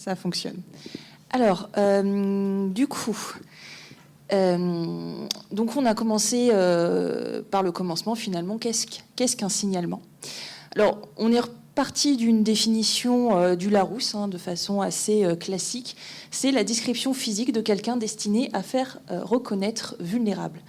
ça fonctionne. Alors, du coup, donc on a commencé par le commencement finalement. Qu'est-ce qu'un signalement? Alors, on est reparti d'une définition du Larousse, de façon assez classique. C'est la description physique de quelqu'un destiné à faire reconnaître vulnérable.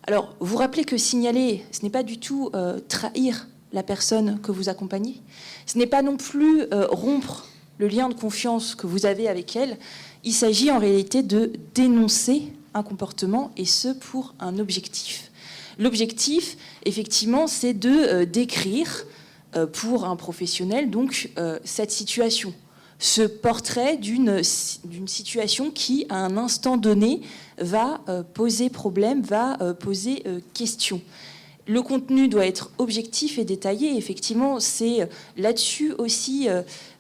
Alors, vous rappelez que signaler, ce n'est pas du tout trahir la personne que vous accompagnez. Ce n'est pas non plus rompre le lien de confiance que vous avez avec elle. Il s'agit en réalité de dénoncer un comportement, et ce pour un objectif. L'objectif, effectivement, c'est de décrire pour un professionnel donc cette situation, ce portrait d'une situation qui, à un instant donné, va poser problème, va poser question. Le contenu doit être objectif et détaillé. Effectivement, c'est là-dessus aussi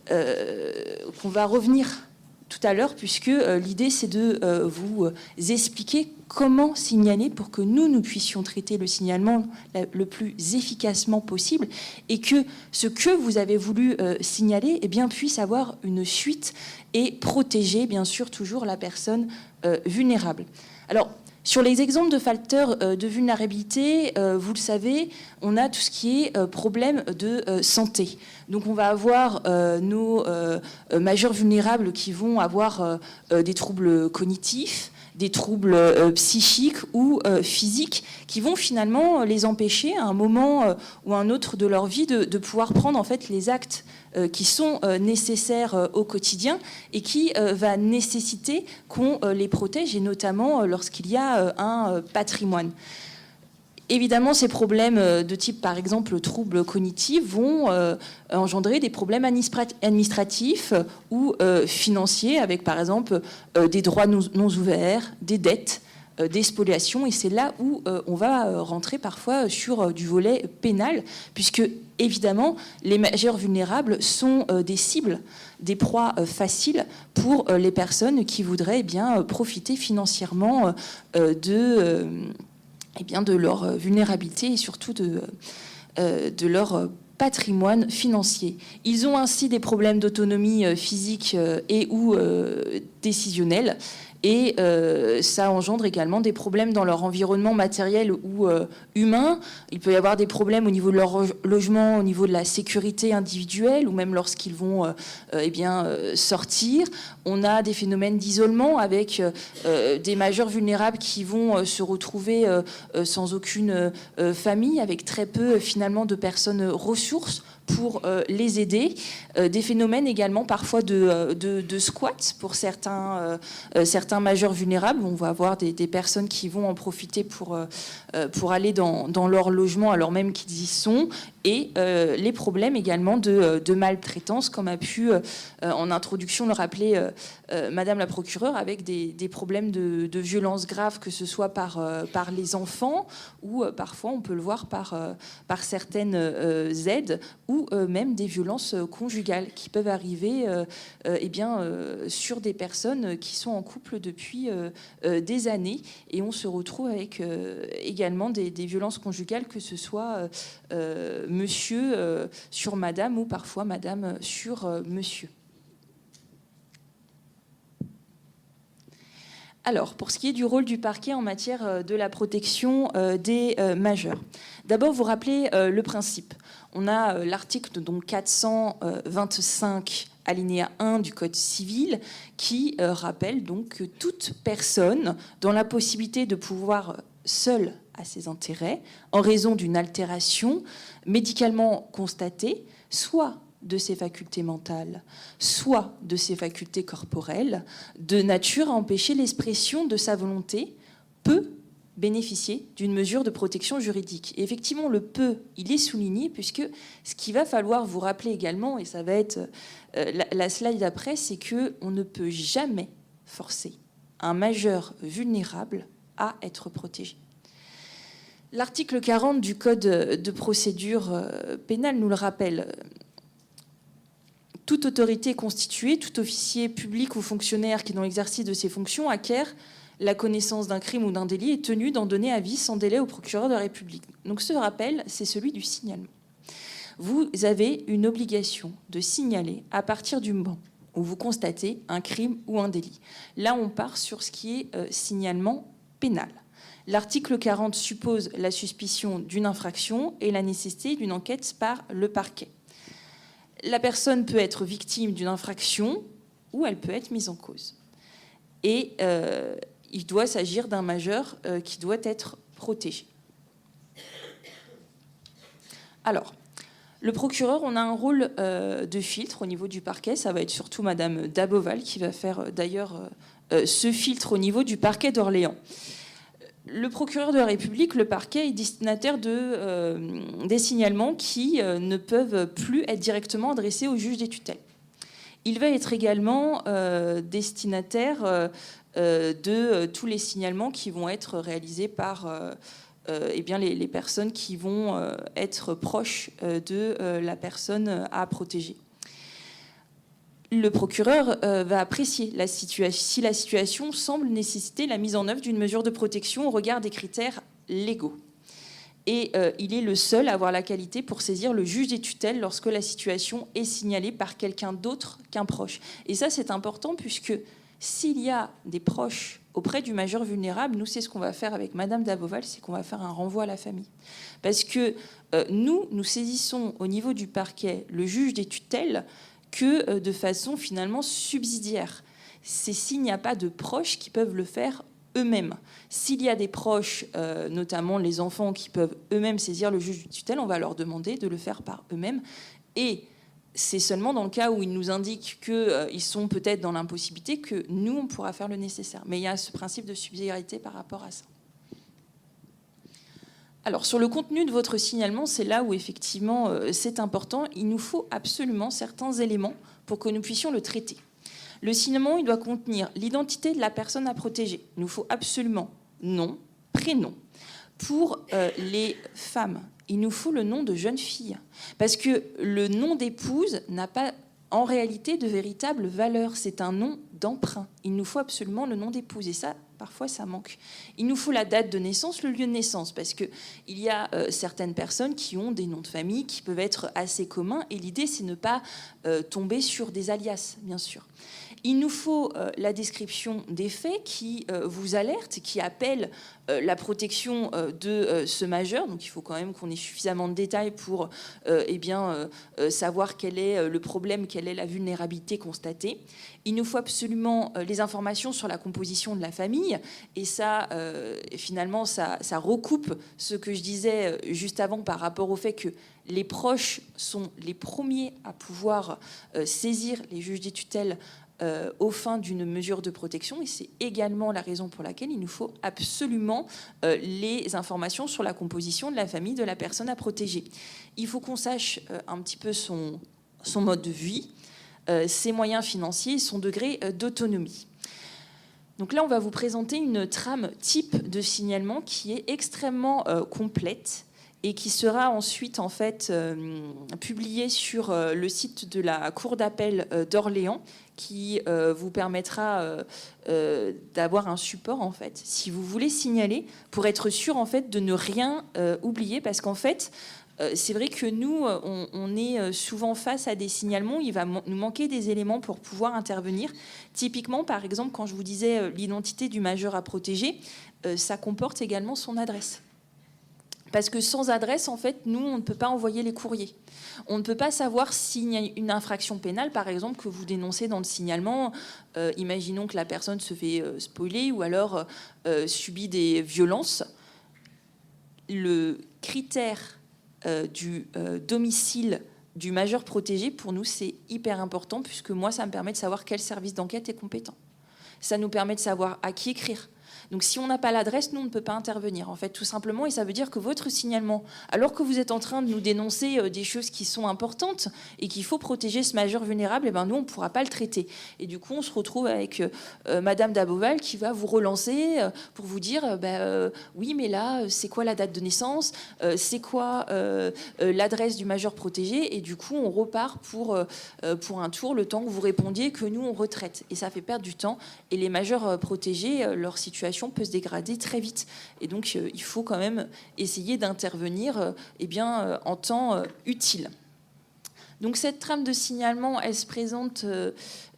qu'on va revenir tout à l'heure, puisque l'idée, c'est de vous expliquer comment signaler pour que nous puissions traiter le signalement le plus efficacement possible, et que ce que vous avez voulu signaler puisse avoir une suite et protéger, bien sûr, toujours la personne vulnérable. Alors, sur les exemples de facteurs de vulnérabilité, vous le savez, on a tout ce qui est problème de santé. Donc on va avoir nos majeurs vulnérables qui vont avoir des troubles cognitifs, des troubles psychiques ou physiques qui vont finalement les empêcher à un moment ou un autre de leur vie de pouvoir prendre en fait les actes qui sont nécessaires au quotidien et qui va nécessiter qu'on les protège, et notamment lorsqu'il y a un patrimoine. Évidemment, ces problèmes de type, par exemple, troubles cognitifs vont engendrer des problèmes administratifs ou financiers, avec, par exemple, des droits non ouverts, des dettes, des spoliations. Et c'est là où on va rentrer parfois sur du volet pénal, puisque, évidemment, les majeurs vulnérables sont des cibles, des proies faciles pour les personnes qui voudraient profiter financièrement de leur vulnérabilité et surtout de leur patrimoine financier. Ils ont ainsi des problèmes d'autonomie physique et ou décisionnelle, et ça engendre également des problèmes dans leur environnement matériel ou humain. Il peut y avoir des problèmes au niveau de leur logement, au niveau de la sécurité individuelle, ou même lorsqu'ils vont sortir. On a des phénomènes d'isolement avec des majeurs vulnérables qui vont se retrouver sans aucune famille, avec très peu finalement de personnes ressources pour les aider. Des phénomènes également parfois de squat pour certains majeurs vulnérables. On va avoir des personnes qui vont en profiter pour aller dans leur logement alors même qu'ils y sont. Et les problèmes également de maltraitance, comme a pu en introduction le rappeler Madame la procureure, avec des problèmes de violence grave, que ce soit par les enfants, ou parfois on peut le voir par certaines aides, ou même des violences conjugales qui peuvent arriver sur des personnes qui sont en couple depuis des années, et on se retrouve avec également des violences conjugales, que ce soit monsieur sur madame, ou parfois madame sur monsieur. Alors, pour ce qui est du rôle du parquet en matière de la protection des majeurs, d'abord vous rappelez le principe. On a l'article donc 425 alinéa 1 du Code civil qui rappelle donc que toute personne dans la possibilité de pouvoir seule à ses intérêts, en raison d'une altération médicalement constatée, soit de ses facultés mentales, soit de ses facultés corporelles, de nature à empêcher l'expression de sa volonté, peut bénéficier d'une mesure de protection juridique. Et effectivement, le peut, il est souligné, puisque ce qu'il va falloir vous rappeler également, et ça va être la slide d'après, c'est qu'on ne peut jamais forcer un majeur vulnérable à être protégé. L'article 40 du Code de procédure pénale nous le rappelle. Toute autorité constituée, tout officier public ou fonctionnaire qui, dans l'exercice de ses fonctions, acquiert la connaissance d'un crime ou d'un délit est tenu d'en donner avis sans délai au procureur de la République. Donc ce rappel, c'est celui du signalement. Vous avez une obligation de signaler à partir du moment où vous constatez un crime ou un délit. Là, on part sur ce qui est signalement pénal. L'article 40 suppose la suspicion d'une infraction et la nécessité d'une enquête par le parquet. La personne peut être victime d'une infraction ou elle peut être mise en cause. Et il doit s'agir d'un majeur qui doit être protégé. Alors, le procureur, on a un rôle de filtre au niveau du parquet. Ça va être surtout Madame Daboval qui va faire d'ailleurs ce filtre au niveau du parquet d'Orléans. Le procureur de la République, le parquet, est destinataire des signalements qui ne peuvent plus être directement adressés au juge des tutelles. Il va être également destinataire de tous les signalements qui vont être réalisés par les personnes qui vont être proches de la personne à protéger. Le procureur va apprécier si la situation semble nécessiter la mise en œuvre d'une mesure de protection au regard des critères légaux. Et il est le seul à avoir la qualité pour saisir le juge des tutelles lorsque la situation est signalée par quelqu'un d'autre qu'un proche. Et ça, c'est important puisque s'il y a des proches auprès du majeur vulnérable, nous, c'est ce qu'on va faire avec Madame Daboval, c'est qu'on va faire un renvoi à la famille. Parce que nous saisissons au niveau du parquet le juge des tutelles que de façon finalement subsidiaire. C'est s'il n'y a pas de proches qui peuvent le faire eux-mêmes. S'il y a des proches, notamment les enfants, qui peuvent eux-mêmes saisir le juge de tutelle, on va leur demander de le faire par eux-mêmes. Et c'est seulement dans le cas où ils nous indiquent qu'ils sont peut-être dans l'impossibilité que nous, on pourra faire le nécessaire. Mais il y a ce principe de subsidiarité par rapport à ça. Alors, sur le contenu de votre signalement, c'est là où, effectivement, c'est important. Il nous faut absolument certains éléments pour que nous puissions le traiter. Le signalement, il doit contenir l'identité de la personne à protéger. Il nous faut absolument nom, prénom. Pour les femmes, il nous faut le nom de jeune fille. Parce que le nom d'épouse n'a pas, en réalité, de véritable valeur. C'est un nom d'emprunt. Il nous faut absolument le nom d'épouse. Et ça, parfois, ça manque. Il nous faut la date de naissance, le lieu de naissance, parce qu'il y a certaines personnes qui ont des noms de famille qui peuvent être assez communs, et l'idée, c'est ne pas tomber sur des alias, bien sûr. Il nous faut la description des faits qui vous alertent, qui appellent la protection de ce majeur. Donc il faut quand même qu'on ait suffisamment de détails pour savoir quel est le problème, quelle est la vulnérabilité constatée. Il nous faut absolument les informations sur la composition de la famille. Et ça, finalement, ça recoupe ce que je disais juste avant par rapport au fait que les proches sont les premiers à pouvoir saisir les juges des tutelles aux fins d'une mesure de protection, et c'est également la raison pour laquelle il nous faut absolument les informations sur la composition de la famille de la personne à protéger. Il faut qu'on sache un petit peu son mode de vie, ses moyens financiers, son degré d'autonomie. Donc là, on va vous présenter une trame type de signalement qui est extrêmement complète et qui sera ensuite en fait publiée sur le site de la Cour d'appel d'Orléans, qui vous permettra d'avoir un support en fait, si vous voulez signaler, pour être sûr en fait de ne rien oublier, parce qu'en fait, c'est vrai que nous, on est souvent face à des signalements, il va nous manquer des éléments pour pouvoir intervenir. Typiquement, par exemple, quand je vous disais l'identité du majeur à protéger, ça comporte également son adresse. Parce que sans adresse, en fait, nous, on ne peut pas envoyer les courriers. On ne peut pas savoir s'il y a une infraction pénale, par exemple, que vous dénoncez dans le signalement. Imaginons que la personne se fait spoiler ou alors subit des violences. Le critère du domicile du majeur protégé, pour nous, c'est hyper important, puisque moi, ça me permet de savoir quel service d'enquête est compétent. Ça nous permet de savoir à qui écrire. Donc si on n'a pas l'adresse, nous, on ne peut pas intervenir, en fait, tout simplement. Et ça veut dire que votre signalement, alors que vous êtes en train de nous dénoncer des choses qui sont importantes et qu'il faut protéger ce majeur vulnérable, eh ben, nous, on ne pourra pas le traiter. Et du coup, on se retrouve avec Madame Daboval qui va vous relancer pour vous dire oui, mais là, c'est quoi la date de naissance, c'est quoi l'adresse du majeur protégé. Et du coup, on repart pour un tour, le temps que vous répondiez que nous, on retraite. Et ça fait perdre du temps. Et les majeurs protégés, leur situation peut se dégrader très vite. Et donc, il faut quand même essayer d'intervenir en temps utile. Donc cette trame de signalement, elle se présente,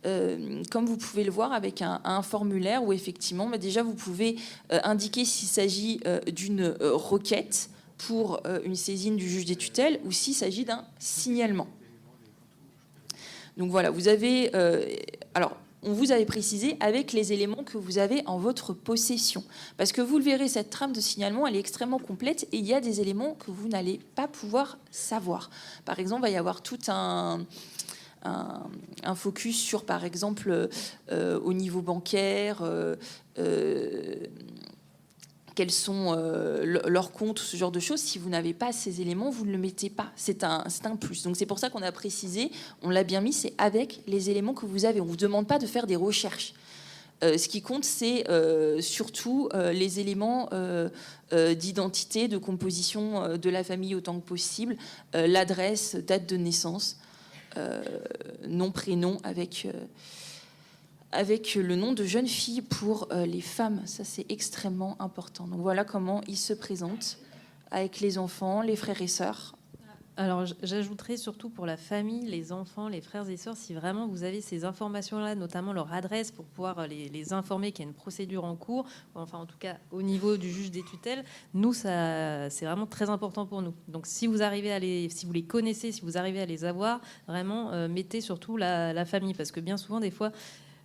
comme vous pouvez le voir, avec un formulaire où effectivement, déjà vous pouvez indiquer s'il s'agit d'une requête pour une saisine du juge des tutelles ou s'il s'agit d'un signalement. Donc voilà, vous avez... alors, on vous avait précisé avec les éléments que vous avez en votre possession. Parce que vous le verrez, cette trame de signalement, elle est extrêmement complète et il y a des éléments que vous n'allez pas pouvoir savoir. Par exemple, il va y avoir tout un focus sur, par exemple, au niveau bancaire, quels sont leurs comptes, ce genre de choses. Si vous n'avez pas ces éléments, vous ne le mettez pas. C'est un plus. Donc c'est pour ça qu'on a précisé, on l'a bien mis, c'est avec les éléments que vous avez. On ne vous demande pas de faire des recherches. Ce qui compte, c'est surtout les éléments d'identité, de composition de la famille autant que possible, l'adresse, date de naissance, nom, prénom, avec le nom de jeune fille pour les femmes. Ça, c'est extrêmement important. Donc voilà comment ils se présentent avec les enfants, les frères et sœurs. Alors, j'ajouterais surtout pour la famille, les enfants, les frères et sœurs, si vraiment vous avez ces informations-là, notamment leur adresse, pour pouvoir les informer qu'il y a une procédure en cours, enfin en tout cas au niveau du juge des tutelles, nous, c'est vraiment très important pour nous. Donc si vous arrivez si vous les connaissez, si vous arrivez à les avoir, vraiment mettez surtout la famille, parce que bien souvent, des fois,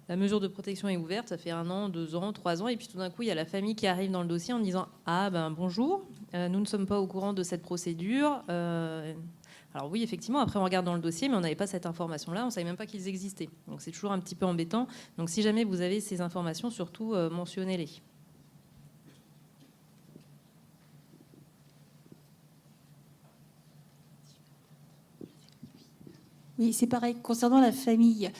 la mesure de protection est ouverte, ça fait 1 an, 2 ans, 3 ans, et puis tout d'un coup, il y a la famille qui arrive dans le dossier en disant « Ah ben bonjour, nous ne sommes pas au courant de cette procédure. » Alors oui, effectivement, après on regarde dans le dossier, mais on n'avait pas cette information-là, on ne savait même pas qu'ils existaient. Donc c'est toujours un petit peu embêtant. Donc si jamais vous avez ces informations, surtout mentionnez-les. Oui, c'est pareil. Concernant la famille,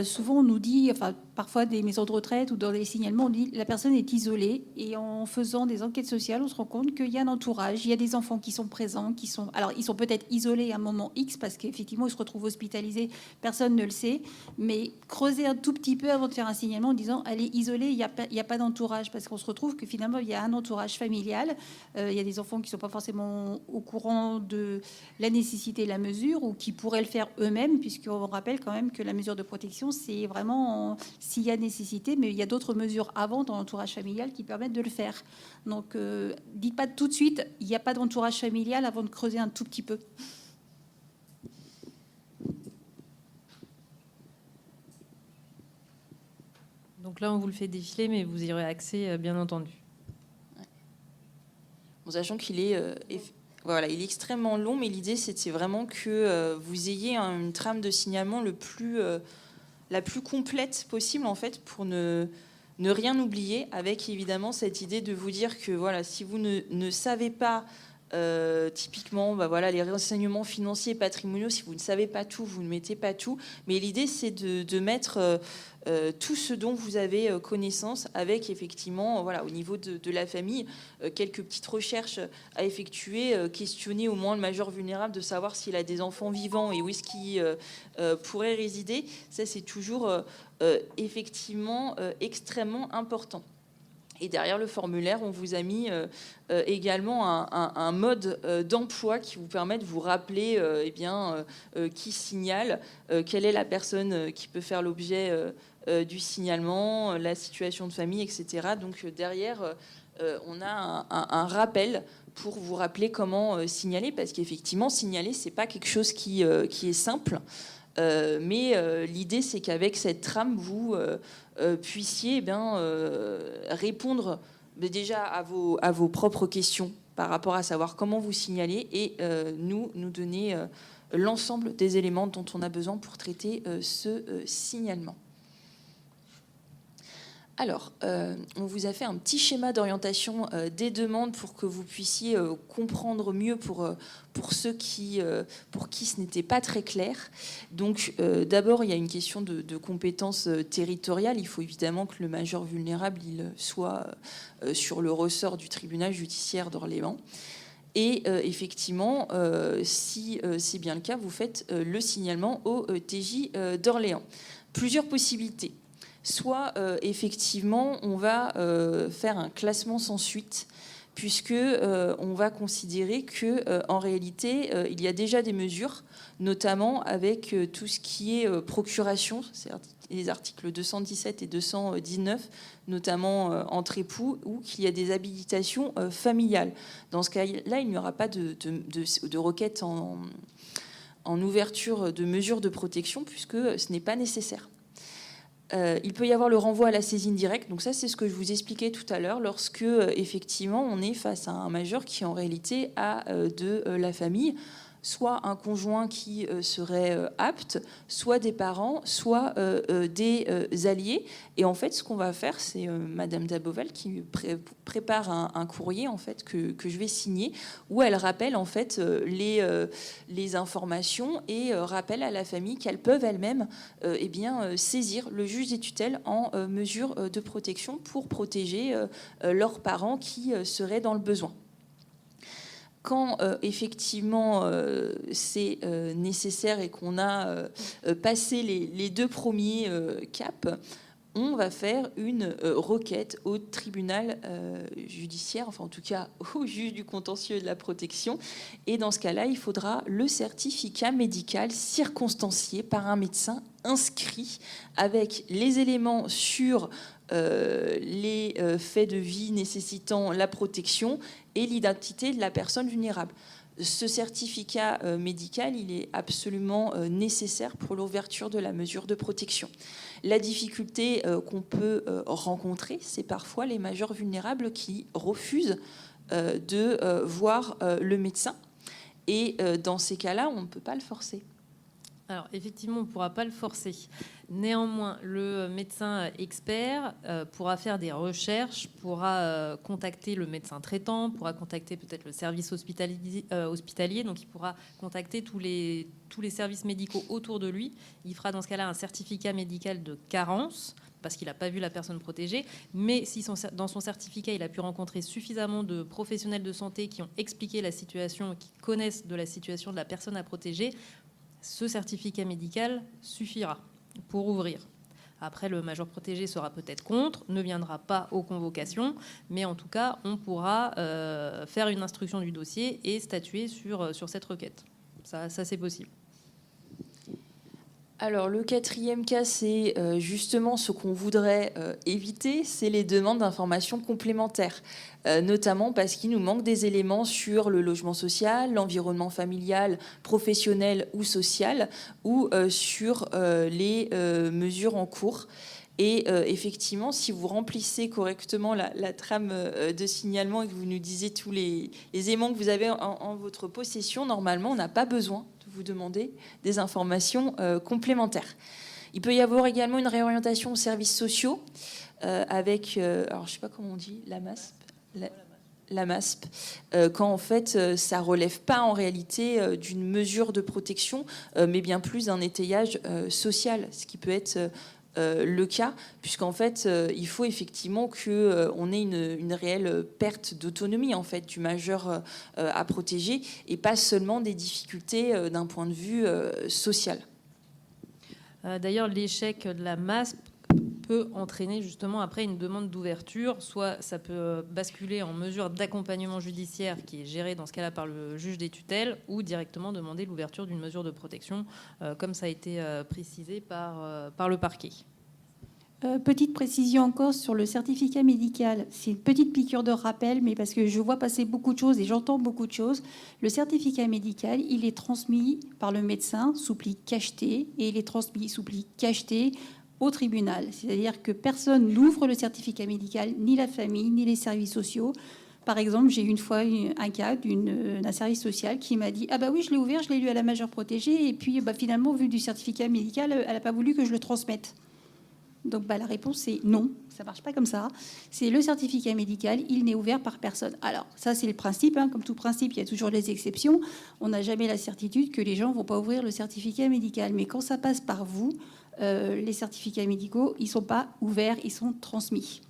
souvent on nous dit, enfin parfois des maisons de retraite ou dans les signalements, on dit la personne est isolée. Et en faisant des enquêtes sociales, on se rend compte qu'il y a un entourage, il y a des enfants qui sont présents, alors ils sont peut-être isolés à un moment X parce qu'effectivement ils se retrouvent hospitalisés, personne ne le sait. Mais creuser un tout petit peu avant de faire un signalement en disant elle est isolée, il n'y a pas d'entourage, parce qu'on se retrouve que finalement il y a un entourage familial, il y a des enfants qui ne sont pas forcément au courant de la nécessité et la mesure ou qui pourraient le faire eux-mêmes, puisqu'on rappelle quand même que la mesure de protection, c'est vraiment s'il y a nécessité, mais il y a d'autres mesures avant dans l'entourage familial qui permettent de le faire. Donc, dites pas tout de suite, il n'y a pas d'entourage familial avant de creuser un tout petit peu. Donc là, on vous le fait défiler, mais vous y aurez accès, bien entendu. Bon, sachant qu'il est... Voilà, il est extrêmement long, mais l'idée, c'est vraiment que vous ayez une trame de signalement la plus complète possible, en fait, pour ne rien oublier, avec évidemment cette idée de vous dire que voilà, si vous ne savez pas, typiquement, voilà, les renseignements financiers et patrimoniaux, si vous ne savez pas tout, vous ne mettez pas tout. Mais l'idée, c'est de mettre tout ce dont vous avez connaissance, avec effectivement, voilà, au niveau de la famille, quelques petites recherches à effectuer, questionner au moins le majeur vulnérable, de savoir s'il a des enfants vivants et où est-ce qu'il pourrait résider. Ça, c'est toujours effectivement extrêmement important. Et derrière le formulaire, on vous a mis également un mode d'emploi qui vous permet de vous rappeler qui signale, quelle est la personne qui peut faire l'objet du signalement, la situation de famille, etc. Donc derrière, on a un rappel pour vous rappeler comment signaler, parce qu'effectivement, signaler, c'est pas quelque chose qui est simple. Mais l'idée, c'est qu'avec cette trame, vous puissiez répondre déjà à vos propres questions par rapport à savoir comment vous signaler et nous donner l'ensemble des éléments dont on a besoin pour traiter ce signalement. Alors, on vous a fait un petit schéma d'orientation des demandes pour que vous puissiez comprendre mieux pour ceux pour qui ce n'était pas très clair. Donc, d'abord, il y a une question de compétences territoriales. Il faut évidemment que le majeur vulnérable il soit sur le ressort du tribunal judiciaire d'Orléans. Et effectivement, si c'est bien le cas, vous faites le signalement au TJ d'Orléans. Plusieurs possibilités. Soit effectivement on va faire un classement sans suite, puisque on va considérer que en réalité, il y a déjà des mesures, notamment avec tout ce qui est procuration, c'est les articles 217 et 219, notamment entre époux, où il y a des habilitations familiales. Dans ce cas-là, il n'y aura pas de requête en ouverture de mesures de protection, puisque ce n'est pas nécessaire. Il peut y avoir le renvoi à la saisine directe. Donc ça, c'est ce que je vous expliquais tout à l'heure, lorsque effectivement on est face à un majeur qui en réalité a de la famille, soit un conjoint qui serait apte, soit des parents, soit des alliés. Et en fait, ce qu'on va faire, c'est Madame Daboval qui prépare un courrier en fait que je vais signer, où elle rappelle en fait les informations et rappelle à la famille qu'elles peuvent elles-mêmes saisir le juge des tutelles en mesure de protection pour protéger leurs parents qui seraient dans le besoin. Quand effectivement c'est nécessaire et qu'on a passé les deux premiers caps, on va faire une requête au tribunal judiciaire, enfin en tout cas au juge du contentieux et de la protection. Et dans ce cas-là, il faudra le certificat médical circonstancié par un médecin inscrit avec les éléments sur les faits de vie nécessitant la protection et l'identité de la personne vulnérable. Ce certificat médical, il est absolument nécessaire pour l'ouverture de la mesure de protection. La difficulté qu'on peut rencontrer, c'est parfois les majeurs vulnérables qui refusent de voir le médecin. Et dans ces cas-là, on ne peut pas le forcer. Alors, effectivement, on ne pourra pas le forcer. Néanmoins, le médecin expert pourra faire des recherches, pourra contacter le médecin traitant, pourra contacter peut-être le service hospitalier, donc il pourra contacter tous les services médicaux autour de lui. Il fera dans ce cas-là un certificat médical de carence, parce qu'il n'a pas vu la personne protégée, mais si dans son certificat, il a pu rencontrer suffisamment de professionnels de santé qui ont expliqué la situation, qui connaissent de la situation de la personne à protéger, ce certificat médical suffira pour ouvrir. Après, le major protégé sera peut-être contre, ne viendra pas aux convocations, mais en tout cas, on pourra faire une instruction du dossier et statuer sur cette requête. Ça c'est possible. Alors, le quatrième cas, c'est justement ce qu'on voudrait éviter, c'est les demandes d'informations complémentaires, notamment parce qu'il nous manque des éléments sur le logement social, l'environnement familial, professionnel ou social, ou sur les mesures en cours. Et effectivement, si vous remplissez correctement la trame de signalement et que vous nous disiez tous les éléments que vous avez en votre possession, normalement, on n'a pas besoin de vous demander des informations complémentaires. Il peut y avoir également une réorientation aux services sociaux avec, alors je ne sais pas comment on dit, la MASP. La MASP, quand en fait ça relève pas en réalité d'une mesure de protection, mais bien plus d'un étayage social, ce qui peut être le cas, puisqu'en fait, il faut effectivement qu'on ait une réelle perte d'autonomie en fait, du majeur à protéger, et pas seulement des difficultés d'un point de vue social. D'ailleurs, l'échec de la MASP peut entraîner justement après une demande d'ouverture, soit ça peut basculer en mesure d'accompagnement judiciaire qui est gérée dans ce cas-là par le juge des tutelles, ou directement demander l'ouverture d'une mesure de protection, comme ça a été précisé par le parquet. Petite précision encore sur le certificat médical. C'est une petite piqûre de rappel, mais parce que je vois passer beaucoup de choses et j'entends beaucoup de choses. Le certificat médical, il est transmis par le médecin sous pli cacheté, et il est transmis sous pli cacheté au tribunal. C'est-à-dire que personne n'ouvre le certificat médical, ni la famille, ni les services sociaux. Par exemple, j'ai eu une fois un cas d'un service social qui m'a dit « Ah bah oui, je l'ai ouvert, je l'ai lu à la majeure protégée, et puis finalement, vu du certificat médical, elle n'a pas voulu que je le transmette. » Donc la réponse est non, ça ne marche pas comme ça. C'est le certificat médical, il n'est ouvert par personne. Alors ça c'est le principe, comme tout principe, il y a toujours des exceptions. On n'a jamais la certitude que les gens ne vont pas ouvrir le certificat médical. Mais quand ça passe par vous, les certificats médicaux, ils ne sont pas ouverts, ils sont transmis.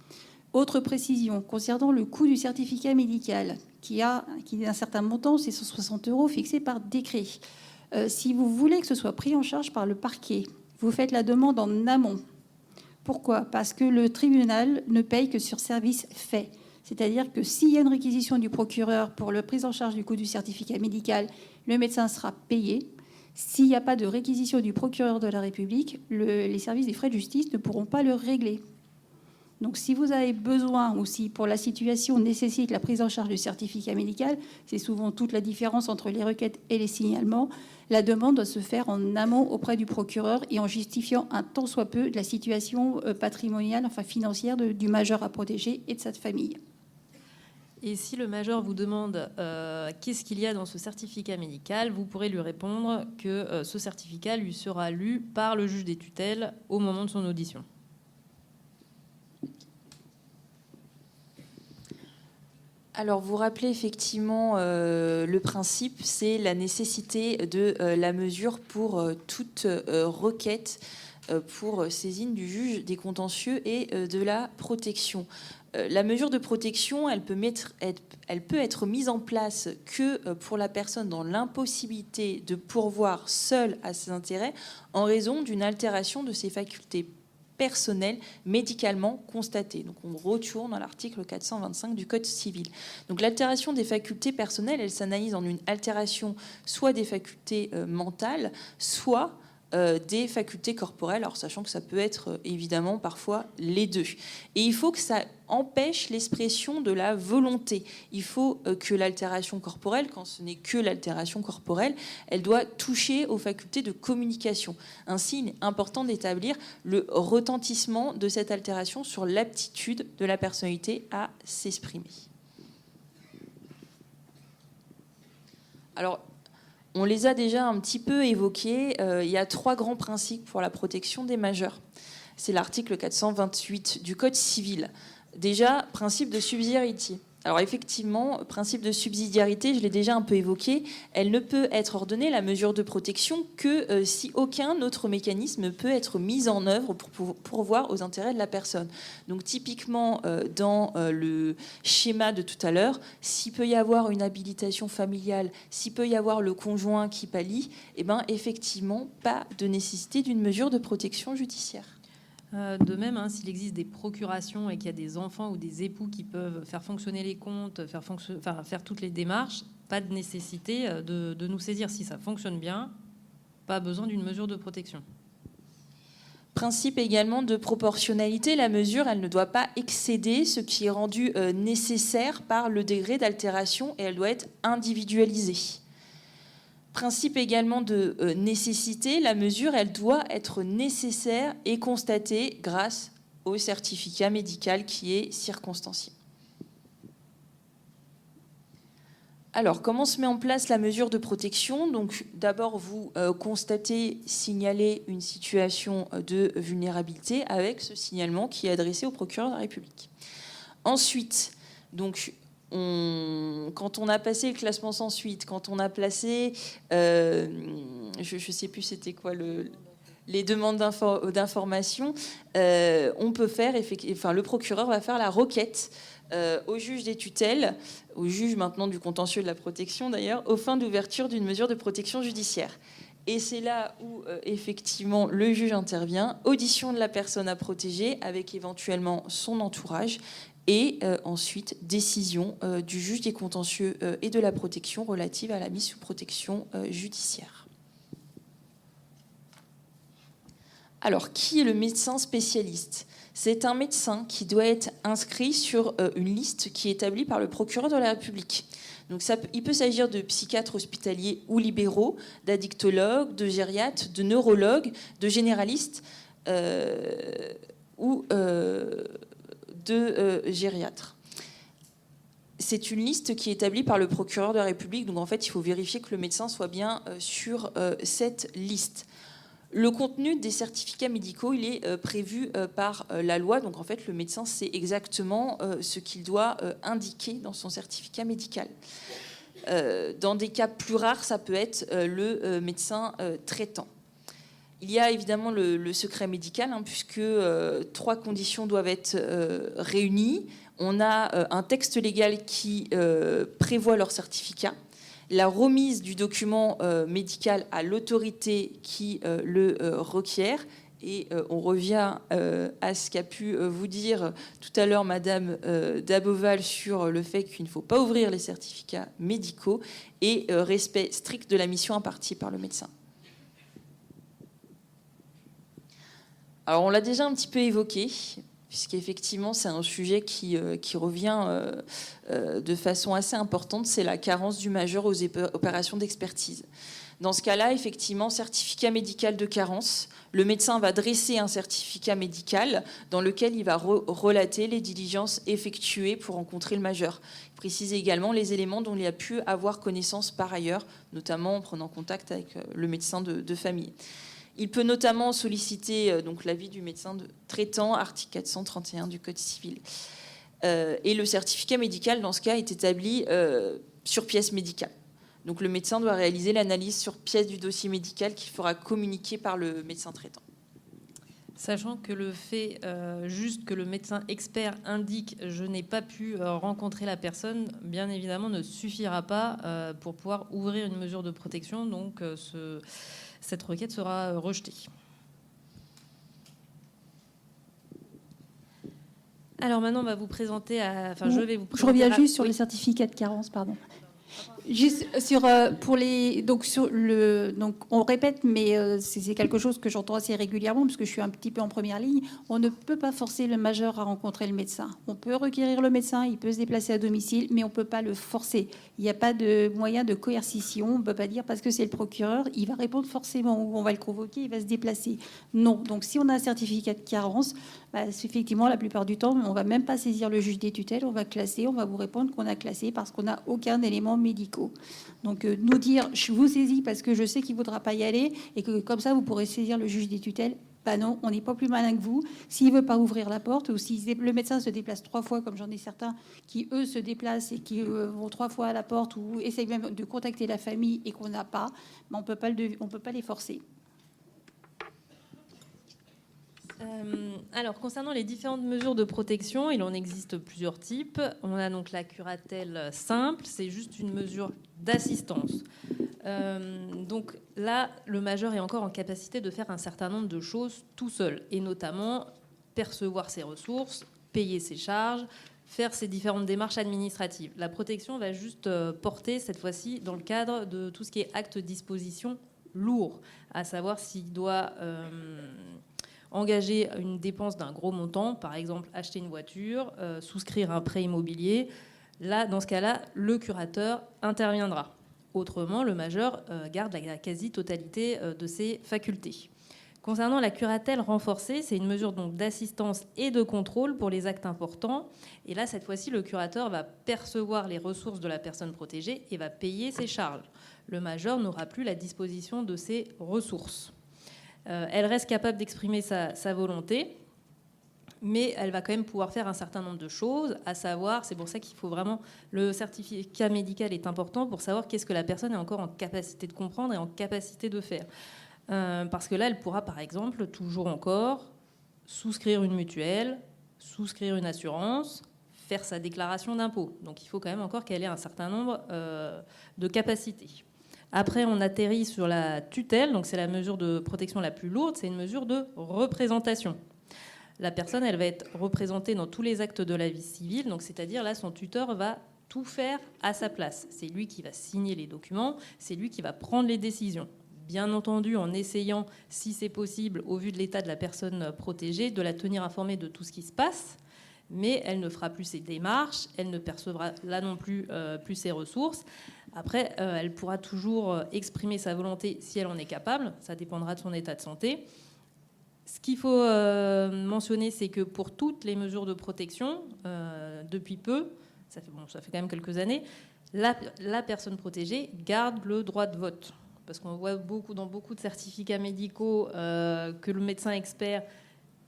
Autre précision, concernant le coût du certificat médical, qui est un certain montant, c'est 160 € fixé par décret. Si vous voulez que ce soit pris en charge par le parquet, vous faites la demande en amont. Pourquoi ? Parce que le tribunal ne paye que sur service fait. C'est-à-dire que s'il y a une réquisition du procureur pour la prise en charge du coût du certificat médical, le médecin sera payé. S'il n'y a pas de réquisition du procureur de la République, les services des frais de justice ne pourront pas le régler. Donc si vous avez besoin ou si pour la situation nécessite la prise en charge du certificat médical, c'est souvent toute la différence entre les requêtes et les signalements, la demande doit se faire en amont auprès du procureur et en justifiant un tant soit peu de la situation patrimoniale, enfin financière du majeur à protéger et de sa famille. Et si le majeur vous demande qu'est-ce qu'il y a dans ce certificat médical, vous pourrez lui répondre que ce certificat lui sera lu par le juge des tutelles au moment de son audition. Alors, vous rappelez effectivement le principe, c'est la nécessité de la mesure pour toute requête pour saisine du juge des contentieux et de la protection. La mesure de protection, elle peut être mise en place que pour la personne dans l'impossibilité de pourvoir seule à ses intérêts en raison d'une altération de ses facultés personnel médicalement constaté. Donc on retourne à l'article 425 du Code civil. Donc l'altération des facultés personnelles, elle s'analyse en une altération soit des facultés mentales, soit des facultés corporelles, alors sachant que ça peut être évidemment parfois les deux. Et il faut que ça empêche l'expression de la volonté. Il faut que l'altération corporelle, quand ce n'est que l'altération corporelle, elle doit toucher aux facultés de communication. Ainsi, il est important d'établir le retentissement de cette altération sur l'aptitude de la personnalité à s'exprimer. Alors, on les a déjà un petit peu évoqués. Il y a 3 grands principes pour la protection des majeurs. C'est l'article 428 du Code civil. Déjà, principe de subsidiarité. Alors effectivement, principe de subsidiarité, je l'ai déjà un peu évoqué, elle ne peut être ordonnée, la mesure de protection, que si aucun autre mécanisme peut être mis en œuvre pour pourvoir aux intérêts de la personne. Donc typiquement, dans le schéma de tout à l'heure, s'il peut y avoir une habilitation familiale, s'il peut y avoir le conjoint qui pallie, eh ben, effectivement, pas de nécessité d'une mesure de protection judiciaire. De même, s'il existe des procurations et qu'il y a des enfants ou des époux qui peuvent faire fonctionner les comptes, faire toutes les démarches, pas de nécessité de nous saisir. Si ça fonctionne bien, pas besoin d'une mesure de protection. Principe également de proportionnalité, la mesure, elle ne doit pas excéder ce qui est rendu nécessaire par le degré d'altération et elle doit être individualisée. Principe également de nécessité, la mesure, elle doit être nécessaire et constatée grâce au certificat médical qui est circonstancié. Alors, comment se met en place la mesure de protection ? Donc, d'abord, vous constatez, signalez une situation de vulnérabilité avec ce signalement qui est adressé au procureur de la République. Ensuite, donc, quand on a passé le classement sans suite, quand on a placé, je ne sais plus c'était quoi les demandes d'information, on peut faire, le procureur va faire la requête au juge des tutelles, au juge maintenant du contentieux de la protection d'ailleurs, aux fins d'ouverture d'une mesure de protection judiciaire. Et c'est là où, effectivement, le juge intervient, audition de la personne à protéger avec éventuellement son entourage et ensuite décision du juge des contentieux et de la protection relative à la mise sous protection judiciaire. Alors, qui est le médecin spécialiste ? C'est un médecin qui doit être inscrit sur une liste qui est établie par le procureur de la République. Donc il peut s'agir de psychiatres hospitaliers ou libéraux, d'addictologues, de gériatres, de neurologues, de généralistes ou de gériatres. C'est une liste qui est établie par le procureur de la République. Donc en fait, il faut vérifier que le médecin soit bien sur cette liste. Le contenu des certificats médicaux, il est prévu par la loi. Donc en fait, le médecin sait exactement ce qu'il doit indiquer dans son certificat médical. Dans des cas plus rares, ça peut être le médecin traitant. Il y a évidemment le secret médical, puisque 3 conditions doivent être réunies. On a un texte légal qui prévoit leur certificat, la remise du document médical à l'autorité qui le requiert Et on revient à ce qu'a pu vous dire tout à l'heure Madame Daboval sur le fait qu'il ne faut pas ouvrir les certificats médicaux et respect strict de la mission impartie par le médecin. Alors on l'a déjà un petit peu évoqué, puisqu'effectivement c'est un sujet qui revient de façon assez importante, c'est la carence du majeur aux opérations d'expertise. Dans ce cas-là, effectivement, certificat médical de carence, le médecin va dresser un certificat médical dans lequel il va relater les diligences effectuées pour rencontrer le majeur. Il précise également les éléments dont il a pu avoir connaissance par ailleurs, notamment en prenant contact avec le médecin de famille. Il peut notamment solliciter l'avis du médecin traitant, article 431 du Code civil. Et le certificat médical, dans ce cas, est établi sur pièce médicale. Donc le médecin doit réaliser l'analyse sur pièce du dossier médical qu'il fera communiquer par le médecin traitant. Sachant que le fait juste que le médecin expert indique « je n'ai pas pu rencontrer la personne », bien évidemment ne suffira pas pour pouvoir ouvrir une mesure de protection. Donc cette requête sera rejetée. Alors maintenant, on va vous présenter... je vais vous présenter... Je reviens juste sur le certificat de carence, pardon. Juste sur on répète, mais c'est quelque chose que j'entends assez régulièrement parce que je suis un petit peu en première ligne. On ne peut pas forcer le majeur à rencontrer le médecin. On peut requérir le médecin, il peut se déplacer à domicile, mais on ne peut pas le forcer. Il n'y a pas de moyen de coercition. On ne peut pas dire parce que c'est le procureur, il va répondre forcément ou on va le convoquer, il va se déplacer. Non. Donc si on a un certificat de carence, effectivement, la plupart du temps, on ne va même pas saisir le juge des tutelles, on va classer, on va vous répondre qu'on a classé parce qu'on n'a aucun élément médicaux. Donc nous dire, je vous saisis parce que je sais qu'il ne voudra pas y aller et que comme ça, vous pourrez saisir le juge des tutelles. Non, on n'est pas plus malin que vous. S'il ne veut pas ouvrir la porte ou si le médecin se déplace 3 fois, comme j'en ai certains qui, eux, se déplacent et qui vont 3 fois à la porte ou essayent même de contacter la famille et qu'on n'a pas, on peut pas les forcer. Alors, concernant les différentes mesures de protection, il en existe plusieurs types. On a donc la curatelle simple, c'est juste une mesure d'assistance. Donc là, le majeur est encore en capacité de faire un certain nombre de choses tout seul, et notamment percevoir ses ressources, payer ses charges, faire ses différentes démarches administratives. La protection va juste porter, cette fois-ci, dans le cadre de tout ce qui est acte de disposition lourd, à savoir s'il doit... engager une dépense d'un gros montant, par exemple acheter une voiture, souscrire un prêt immobilier. Là, dans ce cas-là, le curateur interviendra. Autrement, le majeur garde la quasi-totalité de ses facultés. Concernant la curatelle renforcée, c'est une mesure donc d'assistance et de contrôle pour les actes importants. Et là, cette fois-ci, le curateur va percevoir les ressources de la personne protégée et va payer ses charges. Le majeur n'aura plus la disposition de ses ressources. Elle reste capable d'exprimer sa volonté, mais elle va quand même pouvoir faire un certain nombre de choses, à savoir, c'est pour ça qu'il faut vraiment... Le certificat médical est important pour savoir qu'est-ce que la personne est encore en capacité de comprendre et en capacité de faire. Parce que là, elle pourra, par exemple, toujours encore souscrire une mutuelle, souscrire une assurance, faire sa déclaration d'impôt. Donc il faut quand même encore qu'elle ait un certain nombre de capacités. Après, on atterrit sur la tutelle, donc c'est la mesure de protection la plus lourde, c'est une mesure de représentation. La personne, elle va être représentée dans tous les actes de la vie civile, donc c'est-à-dire là, son tuteur va tout faire à sa place. C'est lui qui va signer les documents, c'est lui qui va prendre les décisions. Bien entendu, en essayant, si c'est possible, au vu de l'état de la personne protégée, de la tenir informée de tout ce qui se passe, mais elle ne fera plus ses démarches, elle ne percevra là non plus ses ressources. Après, elle pourra toujours exprimer sa volonté si elle en est capable. Ça dépendra de son état de santé. Ce qu'il faut mentionner, c'est que pour toutes les mesures de protection, depuis peu, ça fait quand même quelques années, la personne protégée garde le droit de vote. Parce qu'on voit dans beaucoup de certificats médicaux que le médecin expert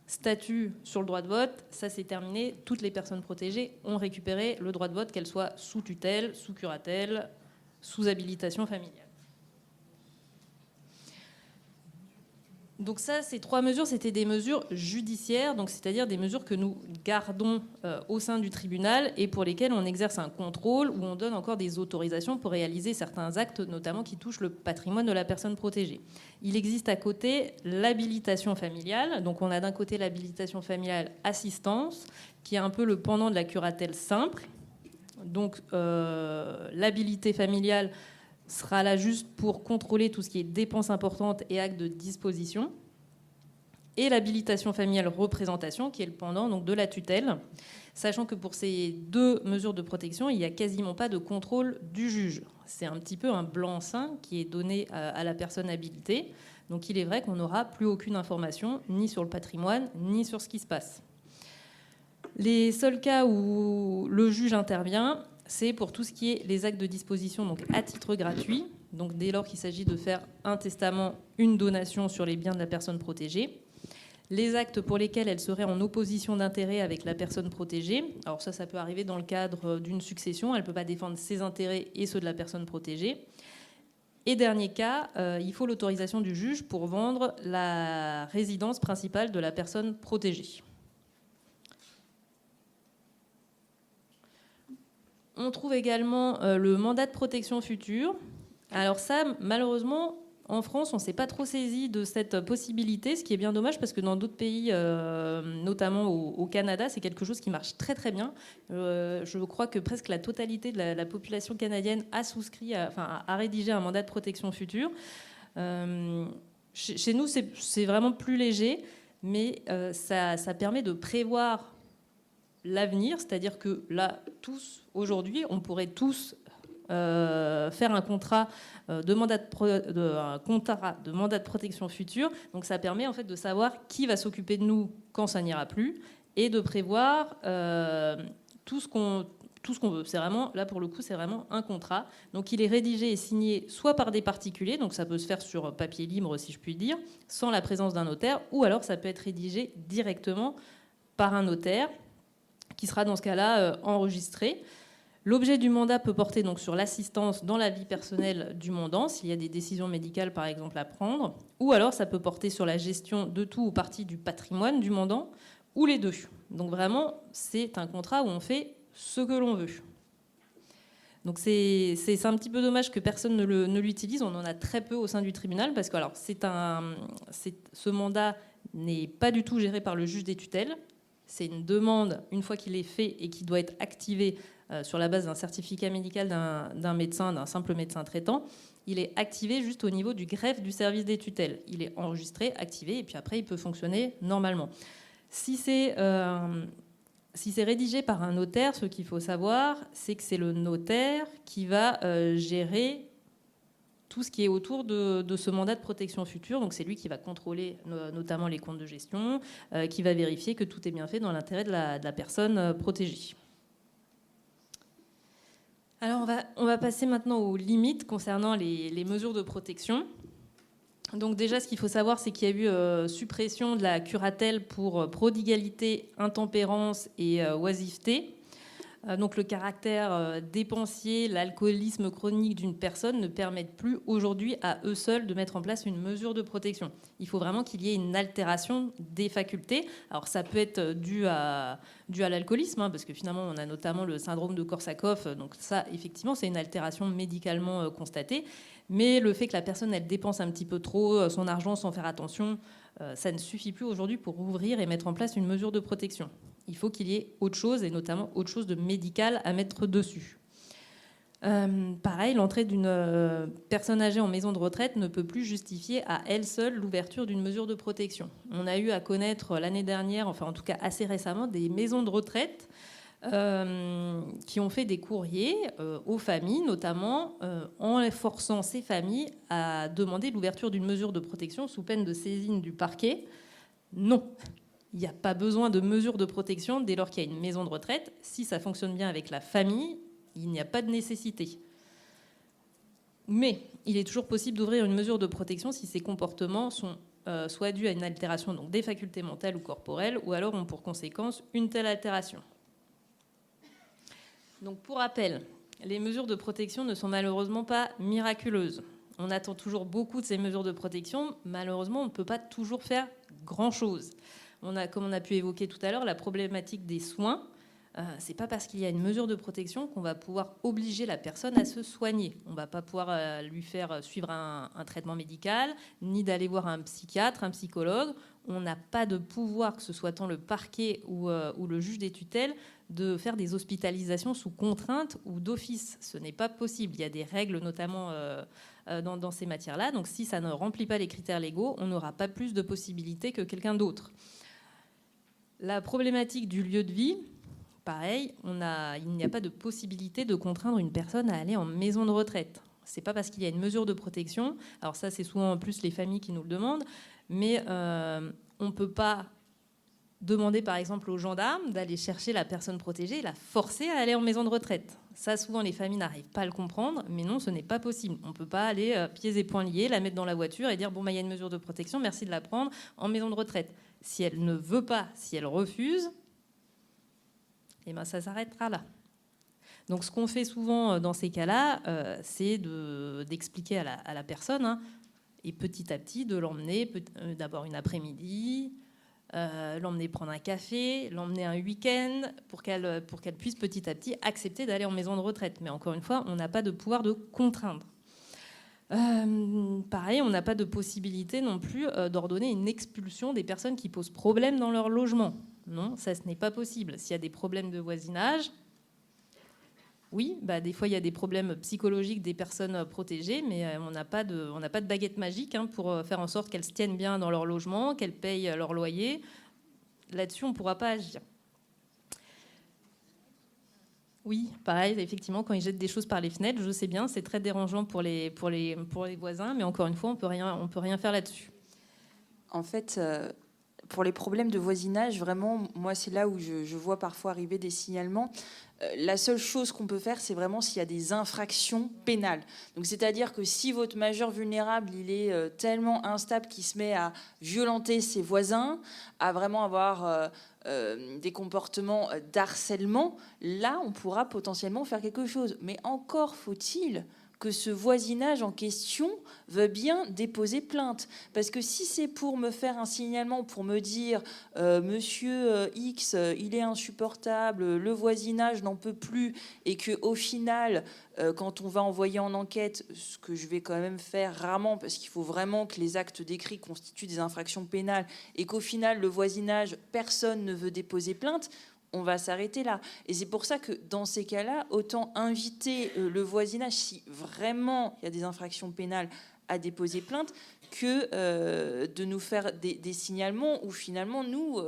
statue sur le droit de vote. Ça, c'est terminé. Toutes les personnes protégées ont récupéré le droit de vote, qu'elles soient sous tutelle, sous curatelle, sous habilitation familiale. Donc ça, ces 3 mesures, c'était des mesures judiciaires, donc c'est-à-dire des mesures que nous gardons au sein du tribunal et pour lesquelles on exerce un contrôle ou on donne encore des autorisations pour réaliser certains actes, notamment qui touchent le patrimoine de la personne protégée. Il existe à côté l'habilitation familiale. Donc on a d'un côté l'habilitation familiale assistance, qui est un peu le pendant de la curatelle simple. Donc l'habilité familiale sera là juste pour contrôler tout ce qui est dépenses importantes et actes de disposition. Et l'habilitation familiale représentation, qui est le pendant donc, de la tutelle, sachant que pour ces 2 mesures de protection, il n'y a quasiment pas de contrôle du juge. C'est un petit peu un blanc-seing qui est donné à la personne habilitée. Donc il est vrai qu'on n'aura plus aucune information, ni sur le patrimoine, ni sur ce qui se passe. Les seuls cas où le juge intervient, c'est pour tout ce qui est les actes de disposition donc à titre gratuit, donc dès lors qu'il s'agit de faire un testament, une donation sur les biens de la personne protégée. Les actes pour lesquels elle serait en opposition d'intérêt avec la personne protégée. Alors ça peut arriver dans le cadre d'une succession. Elle ne peut pas défendre ses intérêts et ceux de la personne protégée. Et dernier cas, il faut l'autorisation du juge pour vendre la résidence principale de la personne protégée. On trouve également le mandat de protection future. Alors ça, malheureusement, en France, on ne s'est pas trop saisi de cette possibilité, ce qui est bien dommage parce que dans d'autres pays, notamment au Canada, c'est quelque chose qui marche très très bien. Je crois que presque la totalité de la population canadienne a souscrit, a rédigé un mandat de protection future. Chez nous, c'est vraiment plus léger, mais ça permet de prévoir l'avenir, c'est-à-dire que là, tous, aujourd'hui, on pourrait tous faire un contrat de mandat de protection future. Donc ça permet en fait de savoir qui va s'occuper de nous quand ça n'ira plus et de prévoir tout ce qu'on veut. C'est vraiment, là pour le coup, c'est vraiment un contrat. Donc il est rédigé et signé soit par des particuliers, donc ça peut se faire sur papier libre si je puis dire, sans la présence d'un notaire, ou alors ça peut être rédigé directement par un notaire qui sera dans ce cas-là enregistré. L'objet du mandat peut porter donc sur l'assistance dans la vie personnelle du mandant, s'il y a des décisions médicales par exemple à prendre, ou alors ça peut porter sur la gestion de tout ou partie du patrimoine du mandant, ou les deux. Donc vraiment, c'est un contrat où on fait ce que l'on veut. Donc c'est un petit peu dommage que personne ne l'utilise, on en a très peu au sein du tribunal, parce que alors, ce mandat n'est pas du tout géré par le juge des tutelles. C'est une demande, une fois qu'il est fait et qui doit être activé sur la base d'un certificat médical d'un médecin, d'un simple médecin traitant, il est activé juste au niveau du greffe du service des tutelles. Il est enregistré, activé, et puis après, il peut fonctionner normalement. Si c'est rédigé par un notaire, ce qu'il faut savoir, c'est que c'est le notaire qui va gérer tout ce qui est autour de ce mandat de protection future. Donc c'est lui qui va contrôler notamment les comptes de gestion, qui va vérifier que tout est bien fait dans l'intérêt de la personne protégée. Alors on va passer maintenant aux limites concernant les mesures de protection. Donc déjà, ce qu'il faut savoir, c'est qu'il y a eu suppression de la curatelle pour prodigalité, intempérance et oisiveté. Donc le caractère dépensier, l'alcoolisme chronique d'une personne ne permettent plus aujourd'hui à eux seuls de mettre en place une mesure de protection. Il faut vraiment qu'il y ait une altération des facultés. Alors ça peut être dû à l'alcoolisme, parce que finalement on a notamment le syndrome de Korsakoff. Donc ça, effectivement, c'est une altération médicalement constatée. Mais le fait que la personne elle dépense un petit peu trop son argent sans faire attention, ça ne suffit plus aujourd'hui pour ouvrir et mettre en place une mesure de protection. Il faut qu'il y ait autre chose, et notamment autre chose de médical à mettre dessus. Pareil, l'entrée d'une personne âgée en maison de retraite ne peut plus justifier à elle seule l'ouverture d'une mesure de protection. On a eu à connaître l'année dernière, enfin en tout cas assez récemment, des maisons de retraite qui ont fait des courriers aux familles, notamment en forçant ces familles à demander l'ouverture d'une mesure de protection sous peine de saisine du parquet. Non. Il n'y a pas besoin de mesures de protection dès lors qu'il y a une maison de retraite. Si ça fonctionne bien avec la famille, il n'y a pas de nécessité. Mais il est toujours possible d'ouvrir une mesure de protection si ces comportements sont soit dus à une altération donc des facultés mentales ou corporelles, ou alors ont pour conséquence une telle altération. Donc pour rappel, les mesures de protection ne sont malheureusement pas miraculeuses. on attend toujours beaucoup de ces mesures de protection. Malheureusement, on ne peut pas toujours faire grand-chose. Comme on a pu évoquer tout à l'heure, la problématique des soins. C'est pas parce qu'il y a une mesure de protection qu'on va pouvoir obliger la personne à se soigner. On va pas pouvoir lui faire suivre un traitement médical, ni d'aller voir un psychiatre, un psychologue. On n'a pas de pouvoir, que ce soit tant le parquet ou le juge des tutelles, de faire des hospitalisations sous contrainte ou d'office. Ce n'est pas possible. Il y a des règles, notamment dans ces matières-là. Donc si ça ne remplit pas les critères légaux, on n'aura pas plus de possibilités que quelqu'un d'autre. La problématique du lieu de vie, pareil, il n'y a pas de possibilité de contraindre une personne à aller en maison de retraite. C'est pas parce qu'il y a une mesure de protection. Alors ça, c'est souvent en plus les familles qui nous le demandent, mais on ne peut pas demander par exemple aux gendarmes d'aller chercher la personne protégée et la forcer à aller en maison de retraite. Ça, souvent, les familles n'arrivent pas à le comprendre, mais non, ce n'est pas possible. On ne peut pas aller pieds et poings liés, la mettre dans la voiture et dire « bon, il y a une mesure de protection, merci de la prendre en maison de retraite ». Si elle ne veut pas, si elle refuse, eh ben, ça s'arrêtera là. Donc ce qu'on fait souvent dans ces cas-là, c'est d'expliquer à la personne, et petit à petit de l'emmener d'abord une après-midi, l'emmener prendre un café, l'emmener un week-end pour qu'elle puisse petit à petit accepter d'aller en maison de retraite. Mais encore une fois, on n'a pas de pouvoir de contraindre. Pareil, on n'a pas de possibilité non plus d'ordonner une expulsion des personnes qui posent problème dans leur logement. Non, ça, ce n'est pas possible. S'il y a des problèmes de voisinage, oui, des fois, il y a des problèmes psychologiques des personnes protégées, mais on n'a pas de baguette magique pour faire en sorte qu'elles se tiennent bien dans leur logement, qu'elles payent leur loyer. Là-dessus, on ne pourra pas agir. Oui, pareil, effectivement, quand ils jettent des choses par les fenêtres, je sais bien, c'est très dérangeant pour les voisins, mais encore une fois, on peut rien faire là-dessus. En fait, pour les problèmes de voisinage, vraiment, moi, c'est là où je vois parfois arriver des signalements. La seule chose qu'on peut faire, c'est vraiment s'il y a des infractions pénales. Donc, c'est-à-dire que si votre majeur vulnérable, il est tellement instable qu'il se met à violenter ses voisins, à vraiment avoir des comportements d'harcèlement, là, on pourra potentiellement faire quelque chose. Mais encore faut-il que ce voisinage en question veut bien déposer plainte. Parce que si c'est pour me faire un signalement, pour me dire Monsieur X, il est insupportable, le voisinage n'en peut plus, et qu'au final, quand on va envoyer en enquête, ce que je vais quand même faire rarement, parce qu'il faut vraiment que les actes décrits constituent des infractions pénales, et qu'au final, le voisinage, personne ne veut déposer plainte, on va s'arrêter là. Et c'est pour ça que dans ces cas-là, autant inviter le voisinage, si vraiment il y a des infractions pénales, à déposer plainte, que de nous faire des signalements où finalement, nous,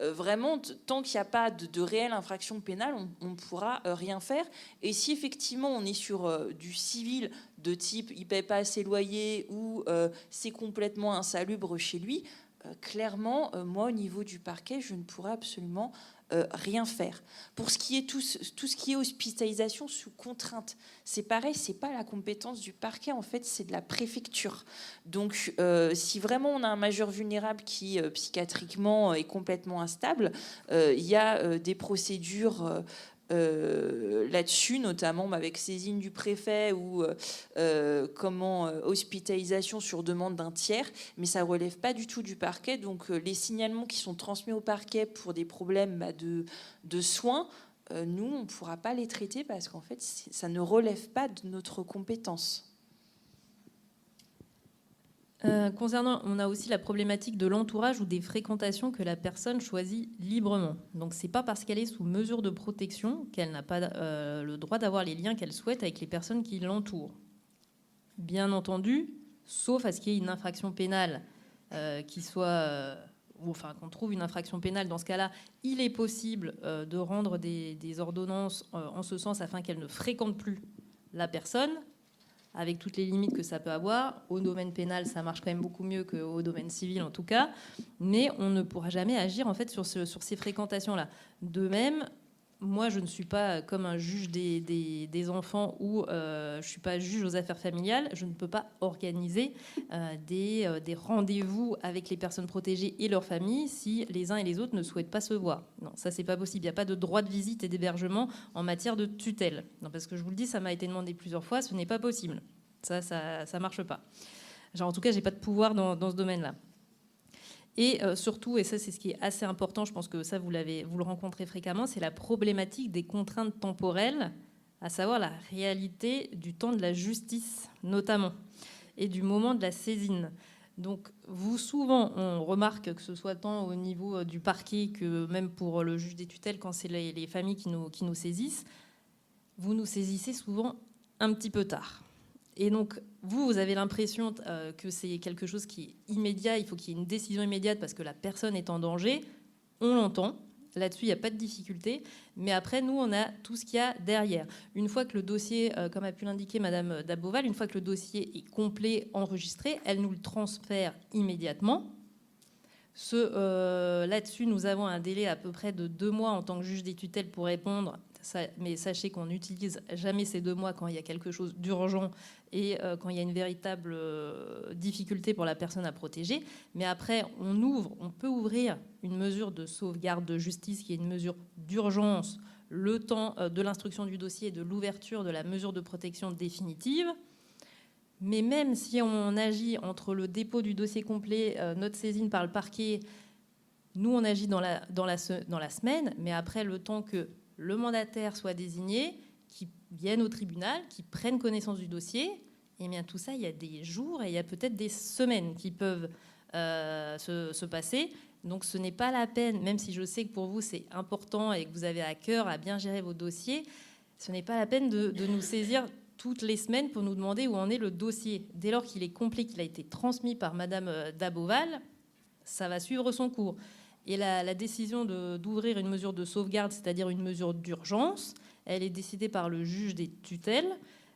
vraiment, tant qu'il n'y a pas de réelle infraction pénale, on ne pourra rien faire. Et si effectivement on est sur du civil de type il ne paie pas ses loyers ou c'est complètement insalubre chez lui, clairement, moi, au niveau du parquet, je ne pourrais absolument rien faire. Pour ce qui est tout ce qui est hospitalisation sous contrainte, c'est pareil, c'est pas la compétence du parquet, en fait, c'est de la préfecture. Donc, si vraiment on a un majeur vulnérable qui psychiatriquement est complètement instable, il y a des procédures là-dessus, notamment avec saisine du préfet ou hospitalisation sur demande d'un tiers, mais ça relève pas du tout du parquet. Donc les signalements qui sont transmis au parquet pour des problèmes de soins, nous on ne pourra pas les traiter parce qu'en fait ça ne relève pas de notre compétence. Concernant, on a aussi la problématique de l'entourage ou des fréquentations que la personne choisit librement. Donc, c'est pas parce qu'elle est sous mesure de protection qu'elle n'a pas le droit d'avoir les liens qu'elle souhaite avec les personnes qui l'entourent. Bien entendu, sauf à ce qu'il y ait une infraction pénale qu'on trouve une infraction pénale. Dans ce cas-là, il est possible de rendre des ordonnances en ce sens afin qu'elle ne fréquente plus la personne, avec toutes les limites que ça peut avoir. Au domaine pénal, ça marche quand même beaucoup mieux qu'au domaine civil, en tout cas. Mais on ne pourra jamais agir, en fait, sur ces fréquentations-là. De même, moi, je ne suis pas comme un juge des enfants ou je ne suis pas juge aux affaires familiales. Je ne peux pas organiser des rendez-vous avec les personnes protégées et leurs familles si les uns et les autres ne souhaitent pas se voir. Non, ça, c'est pas possible. Il n'y a pas de droit de visite et d'hébergement en matière de tutelle. Non, parce que je vous le dis, ça m'a été demandé plusieurs fois, ce n'est pas possible. Ça marche pas. Genre, en tout cas, j'ai pas de pouvoir dans ce domaine-là. Et surtout, et ça c'est ce qui est assez important, je pense que ça vous le rencontrez fréquemment, c'est la problématique des contraintes temporelles, à savoir la réalité du temps de la justice notamment, et du moment de la saisine. Donc souvent, on remarque que ce soit tant au niveau du parquet que même pour le juge des tutelles, quand c'est les familles qui nous saisissent, vous nous saisissez souvent un petit peu tard. Et donc, vous avez l'impression que c'est quelque chose qui est immédiat, il faut qu'il y ait une décision immédiate parce que la personne est en danger. On l'entend. Là-dessus, il n'y a pas de difficulté. Mais après, nous, on a tout ce qu'il y a derrière. Une fois que le dossier, comme a pu l'indiquer Madame Daboval, une fois que le dossier est complet, enregistré, elle nous le transfère immédiatement. Là-dessus, nous avons un délai à peu près de 2 mois en tant que juge des tutelles pour répondre. Mais sachez qu'on n'utilise jamais ces 2 mois quand il y a quelque chose d'urgent et quand il y a une véritable difficulté pour la personne à protéger. Mais après, on peut ouvrir une mesure de sauvegarde de justice qui est une mesure d'urgence, le temps de l'instruction du dossier et de l'ouverture de la mesure de protection définitive. Mais même si on agit entre le dépôt du dossier complet, notre saisine par le parquet, nous on agit dans la semaine, mais après le temps que le mandataire soit désigné, qui vienne au tribunal, qui prenne connaissance du dossier, et bien tout ça, il y a des jours et il y a peut-être des semaines qui peuvent se passer. Donc ce n'est pas la peine, même si je sais que pour vous c'est important et que vous avez à cœur à bien gérer vos dossiers, ce n'est pas la peine de nous saisir toutes les semaines pour nous demander où en est le dossier. Dès lors qu'il est complet, qu'il a été transmis par Madame Daboval, ça va suivre son cours. Et la décision d'ouvrir une mesure de sauvegarde, c'est-à-dire une mesure d'urgence, elle est décidée par le juge des tutelles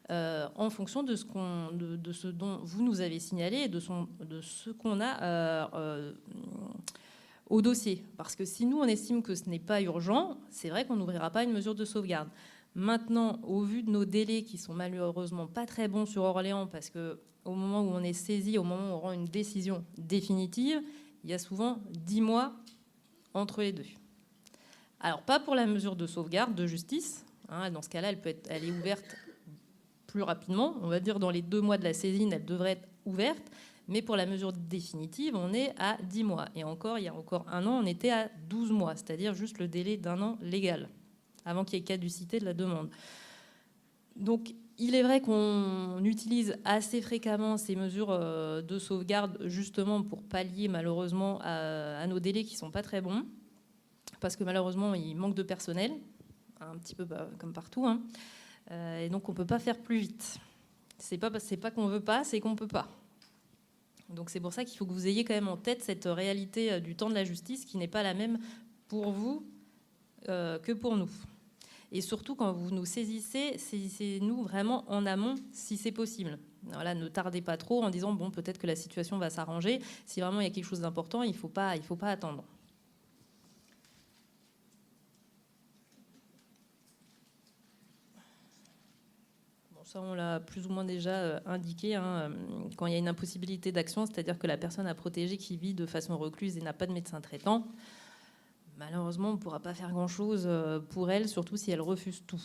en fonction de ce dont vous nous avez signalé et de ce qu'on a au dossier. Parce que si nous, on estime que ce n'est pas urgent, c'est vrai qu'on n'ouvrira pas une mesure de sauvegarde. Maintenant, au vu de nos délais qui sont malheureusement pas très bons sur Orléans, parce qu'au moment où on est saisi, au moment où on rend une décision définitive, il y a souvent 10 mois entre les deux. Alors, pas pour la mesure de sauvegarde de justice. Dans ce cas-là, elle est ouverte plus rapidement. On va dire dans les 2 mois de la saisine, elle devrait être ouverte. Mais pour la mesure définitive, on est à 10 mois. Et encore, il y a encore 1 an, on était à 12 mois, c'est-à-dire juste le délai d'1 an légal, avant qu'il y ait caducité de la demande. Donc, il est vrai qu'on utilise assez fréquemment ces mesures de sauvegarde justement pour pallier malheureusement à nos délais qui ne sont pas très bons, parce que malheureusement, il manque de personnel, un petit peu comme partout, et donc on ne peut pas faire plus vite. C'est pas qu'on ne veut pas, c'est qu'on ne peut pas. Donc c'est pour ça qu'il faut que vous ayez quand même en tête cette réalité du temps de la justice qui n'est pas la même pour vous que pour nous. Et surtout, quand vous nous saisissez-nous vraiment en amont, si c'est possible. Alors là, ne tardez pas trop en disant, bon, peut-être que la situation va s'arranger. Si vraiment il y a quelque chose d'important, il ne faut pas attendre. Bon, ça, on l'a plus ou moins déjà indiqué. Quand il y a une impossibilité d'action, c'est-à-dire que la personne à protéger qui vit de façon recluse et n'a pas de médecin traitant, malheureusement, on ne pourra pas faire grand-chose pour elle, surtout si elle refuse tout.